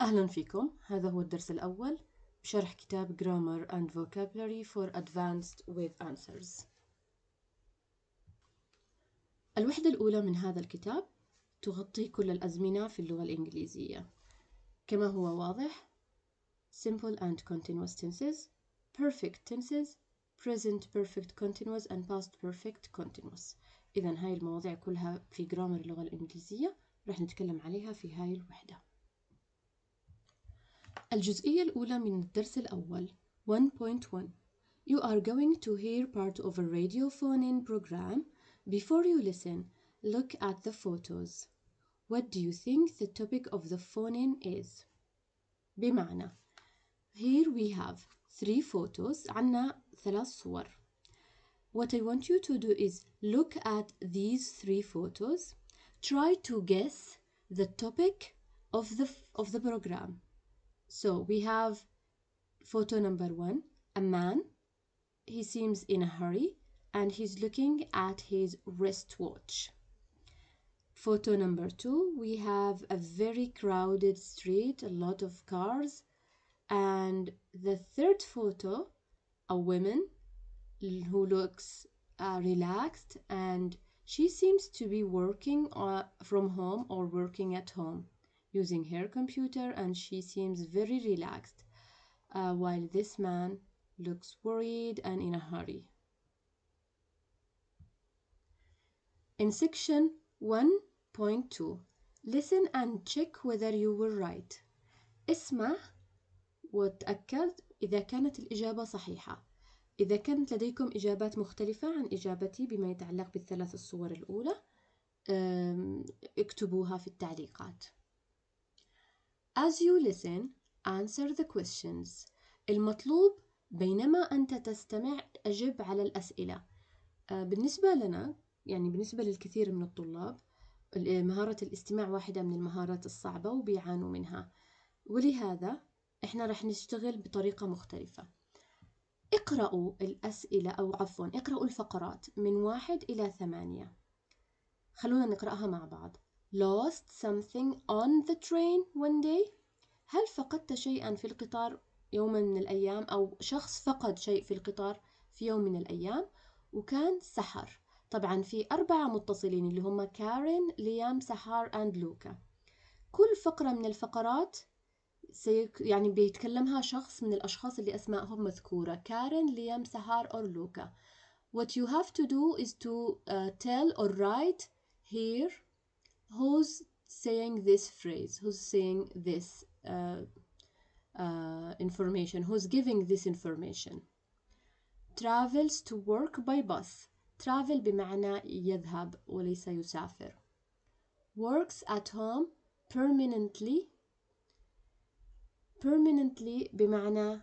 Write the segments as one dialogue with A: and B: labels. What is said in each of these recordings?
A: أهلا فيكم. هذا هو الدرس الأول بشرح كتاب Grammar and Vocabulary for Advanced with Answers. الوحدة الأولى من هذا الكتاب تغطي كل الأزمنة في اللغة الإنجليزية كما هو واضح: Simple and Continuous Tenses, Perfect Tenses, Present Perfect Continuous and Past Perfect Continuous. إذن هاي المواضيع كلها في جرامر اللغة الإنجليزية رح نتكلم عليها في هاي الوحدة. الجزئية الأولى من الدرس الأول 1.1. You are going to hear part of a radio phone-in program. Before you listen, look at the photos. What do you think the topic of the phone-in is? بمعنى here we have 3 photos. عنا 3 صور. What I want you to do is look at these 3 photos. Try to guess the topic of the program. So we have photo number 1, a man. He seems in a hurry and he's looking at his wristwatch. Photo number 2, we have a very crowded street, a lot of cars. And the third photo, a woman who looks relaxed, and she seems to be working from home or working at home using her computer, and she seems very relaxed, while this man looks worried and in a hurry. In section 1.2, listen and check whether you were right. اسمع وتأكد إذا كانت الإجابة صحيحة. إذا كانت لديكم إجابات مختلفة عن إجابتي بما يتعلق بالثلاث الصور الأولى اكتبوها في التعليقات. As you listen, answer the questions. المطلوب بينما أنت تستمع أجب على الأسئلة. بالنسبة لنا، يعني بالنسبة للكثير من الطلاب، مهارة الاستماع واحدة من المهارات الصعبة وبيعانوا منها، ولهذا إحنا رح نشتغل بطريقة مختلفة. اقرأوا الأسئلة اقرأوا الفقرات من 1 إلى 8. خلونا نقرأها مع بعض. Lost something on the train one day. هل فقدت شيئا في القطار يوما من الأيام، أو شخص فقد شيء في القطار في يوم من الأيام. وكان سحر. طبعا في 4 متصلين اللي هم كارين، ليام، سحار and لوكا. كل فقرة من الفقرات يعني بيتكلمها شخص من الأشخاص اللي أسمائهم مذكورة: كارين، ليام، سحار or لوكا. What you have to do is to tell or write here who's saying this phrase, who's saying this information, who's giving this information. Travels to work by bus. travel بمعنى يذهب وليس يسافر. Works at home permanently. permanently بمعنى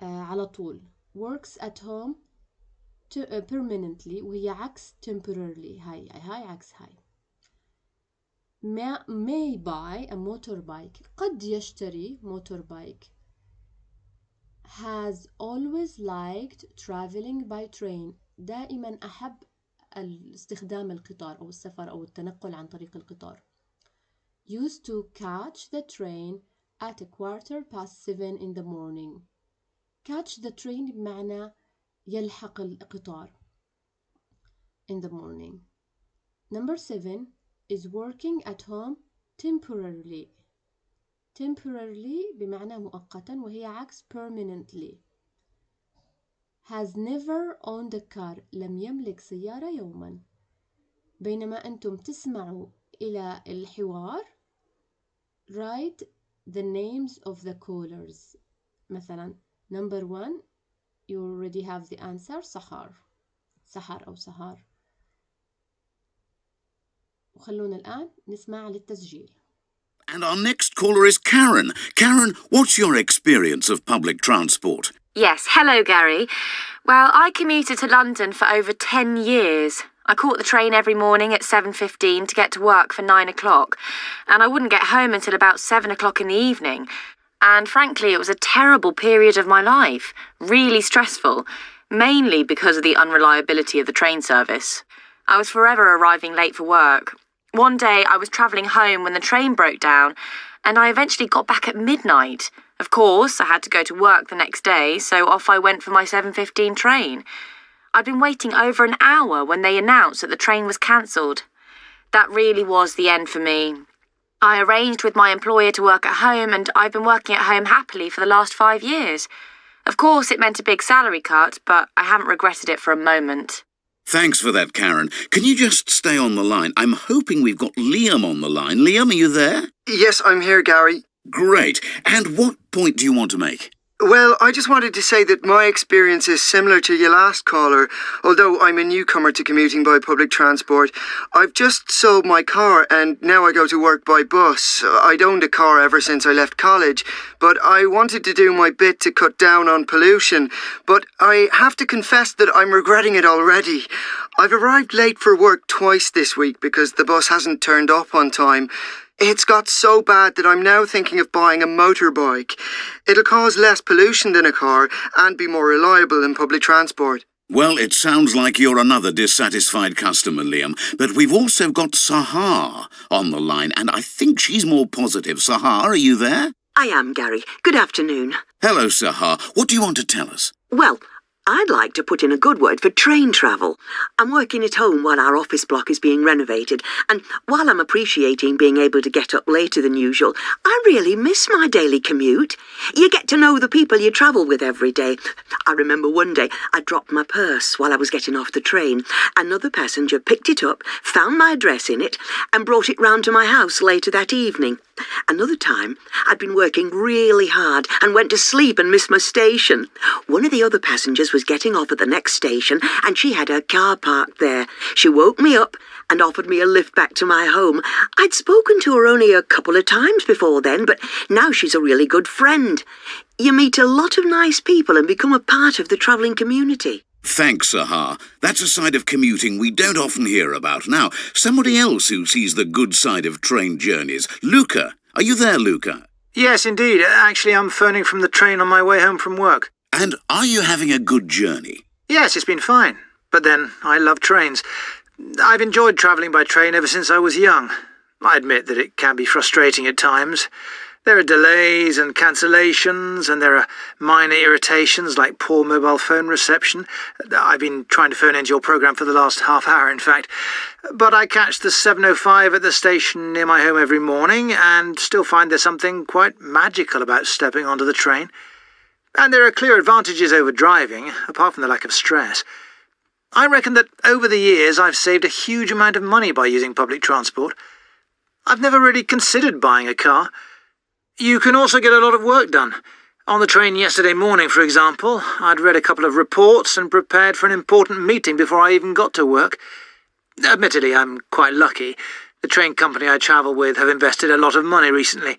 A: على طول. Works at home permanently وهي عكس temporarily. هاي عكس هاي. may buy a motorbike. قد يشتري motorbike. has always liked traveling by train. دائما أحب استخدام القطار أو السفر أو التنقل عن طريق القطار. used to catch the train at 7:15 in the morning. catch the train بمعنى يلحق القطار in the morning. Number 7 is working at home temporarily. temporarily بمعنى مؤقتا وهي عكس permanently. has never owned a car. لم يملك سيارة يوما. بينما أنتم تسمعوا إلى الحوار write the names of the callers. مثلا number 1 you already have the answer سحر أو سهار. وخلونا الآن نسمع للتسجيل.
B: And our next caller is Karen. Karen, what's your experience of public transport?
C: Yes, hello, Gary. Well, I commuted to London for over 10 years. I caught the train every morning at 7:15 to get to work for 9 o'clock, and I wouldn't get home until about 7 o'clock in the evening. And frankly, it was a terrible period of my life, really stressful, mainly because of the unreliability of the train service. I was forever arriving late for work. One day I was travelling home when the train broke down, and I eventually got back at midnight. Of course, I had to go to work the next day, so off I went for my 7:15 train. I'd been waiting over an hour when they announced that the train was cancelled. That really was the end for me. I arranged with my employer to work at home, and I've been working at home happily for the last 5 years. Of course, it meant a big salary cut, but I haven't regretted it for a moment.
B: Thanks for that, Karen. Can you just stay on the line? I'm hoping we've got Liam on the line. Liam, are you there?
D: Yes, I'm here, Gary.
B: Great. And what point do you want to make?
D: Well, I just wanted to say that my experience is similar to your last caller. Although I'm a newcomer to commuting by public transport, I've just sold my car and now I go to work by bus. I'd owned a car ever since I left college, but I wanted to do my bit to cut down on pollution. But I have to confess that I'm regretting it already. I've arrived late for work twice this week because the bus hasn't turned up on time. It's got so bad that I'm now thinking of buying a motorbike. It'll cause less pollution than a car and be more reliable than public transport.
B: Well, it sounds like you're another dissatisfied customer, Liam, but we've also got Sahar on the line, and I think she's more positive. Sahar, are you there?
E: I am, Gary. Good afternoon.
B: Hello, Sahar. What do you want to tell us?
E: Well, I'd like to put in a good word for train travel. I'm working at home while our office block is being renovated, and while I'm appreciating being able to get up later than usual, I really miss my daily commute. You get to know the people you travel with every day. I remember one day I dropped my purse while I was getting off the train. Another passenger picked it up, found my address in it, and brought it round to my house later that evening. Another time, I'd been working really hard and went to sleep and missed my station. One of the other passengers was getting off at the next station and she had her car parked there. She woke me up and offered me a lift back to my home. I'd spoken to her only a couple of times before then, but now she's a really good friend. You meet a lot of nice people and become a part of the travelling community.
B: Thanks, Sahar. That's a side of commuting we don't often hear about. Now, somebody else who sees the good side of train journeys. Luca. Are you there, Luca?
F: Yes, indeed. Actually, I'm phoning from the train on my way home from work.
B: And are you having a good journey?
F: Yes, it's been fine. But then, I love trains. I've enjoyed travelling by train ever since I was young. I admit that it can be frustrating at times. There are delays and cancellations, and there are minor irritations like poor mobile phone reception. I've been trying to phone into your programme for the last half hour, in fact. But I catch the 7:05 at the station near my home every morning and still find there's something quite magical about stepping onto the train. And there are clear advantages over driving, apart from the lack of stress. I reckon that over the years I've saved a huge amount of money by using public transport. I've never really considered buying a car. You can also get a lot of work done. On the train yesterday morning, for example, I'd read a couple of reports and prepared for an important meeting before I even got to work. Admittedly, I'm quite lucky. The train company I travel with have invested a lot of money recently.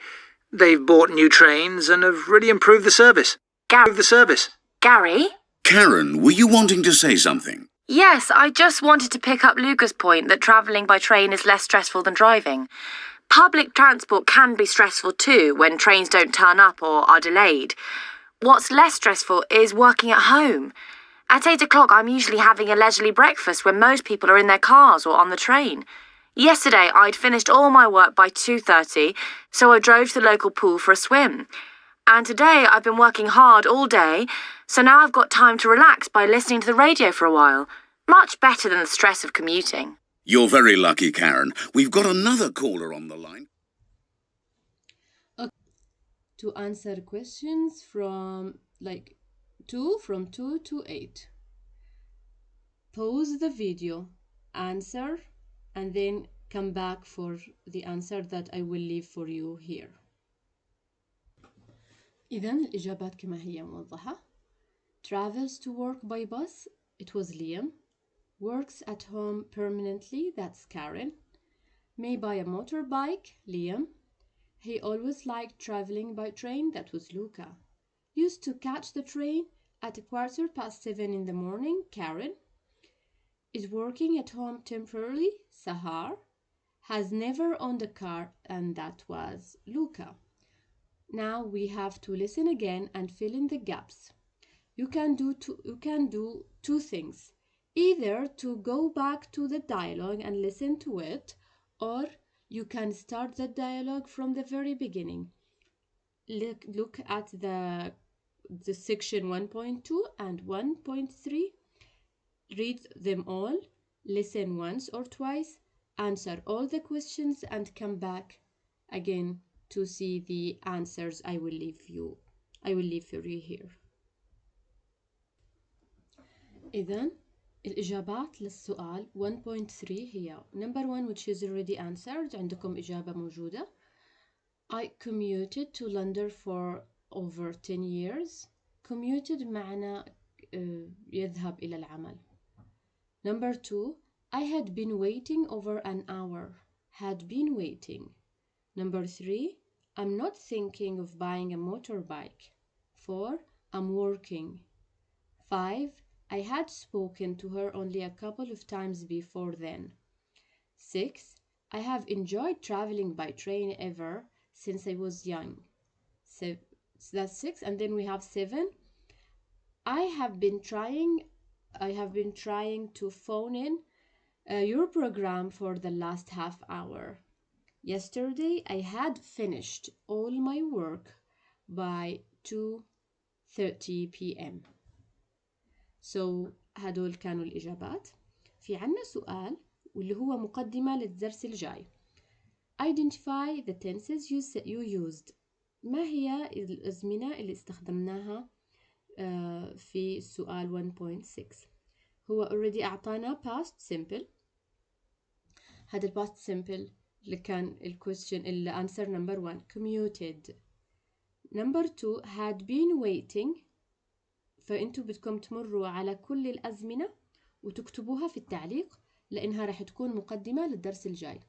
F: They've bought new trains and have really improved the service.
C: Gary?
B: Karen, were you wanting to say something?
C: Yes, I just wanted to pick up Luca's point that travelling by train is less stressful than driving. Public transport can be stressful too when trains don't turn up or are delayed. What's less stressful is working at home. At 8 o'clock, I'm usually having a leisurely breakfast when most people are in their cars or on the train. Yesterday, I'd finished all my work by 2:30, so I drove to the local pool for a swim. And today, I've been working hard all day, so now I've got time to relax by listening to the radio for a while. Much better than the stress of commuting.
B: You're very lucky, Karen. We've got another caller on the line.
A: Okay. To answer questions from 2 to 8. Pause the video, answer, and then come back for the answer that I will leave for you here. إذن الإجابات كما هي موضحة. Travels to work by bus, it was Liam. Works at home permanently, that's Karen. May buy a motorbike, Liam. He always liked traveling by train, that was Luca. Used to catch the train at 7:15 in the morning, Karen. Is working at home temporarily, Sahar. Has never owned a car, and that was Luca. Now we have to listen again and fill in the gaps. You can do two things. Either to go back to the dialogue and listen to it, or you can start the dialogue from the very beginning. Look at the section 1.2 and 1.3. Read them all, listen once or twice, answer all the questions, and come back again to see the answers I will leave for you here. إذن الإجابات للسؤال 1.3 هي number 1 which is already answered. عندكم إجابة موجودة. I commuted to London for over 10 years. Commuted معنى يذهب إلى العمل. Number 2, I had been waiting over an hour. Had been waiting. Number 3, I'm not thinking of buying a motorbike. 4, I'm working. 5, I had spoken to her only a couple of times before then. 6, I have enjoyed traveling by train ever since I was young. So that's 6, and then we have 7. I have been trying to phone in your program for the last half hour. Yesterday I had finished all my work by 2:30 p.m. So هدول كانوا الإجابات. في عنا سؤال واللي هو مقدمة للدرس الجاي. Identify the tenses you used. ما هي الأزمنة اللي استخدمناها في السؤال 1.6؟ هو already أعطانا past simple. هذا past simple اللي كان question answer number 1 commuted. number 2 had been waiting. فأنتوا بدكم تمروا على كل الأزمنة وتكتبوها في التعليق لأنها راح تكون مقدمة للدرس الجاي.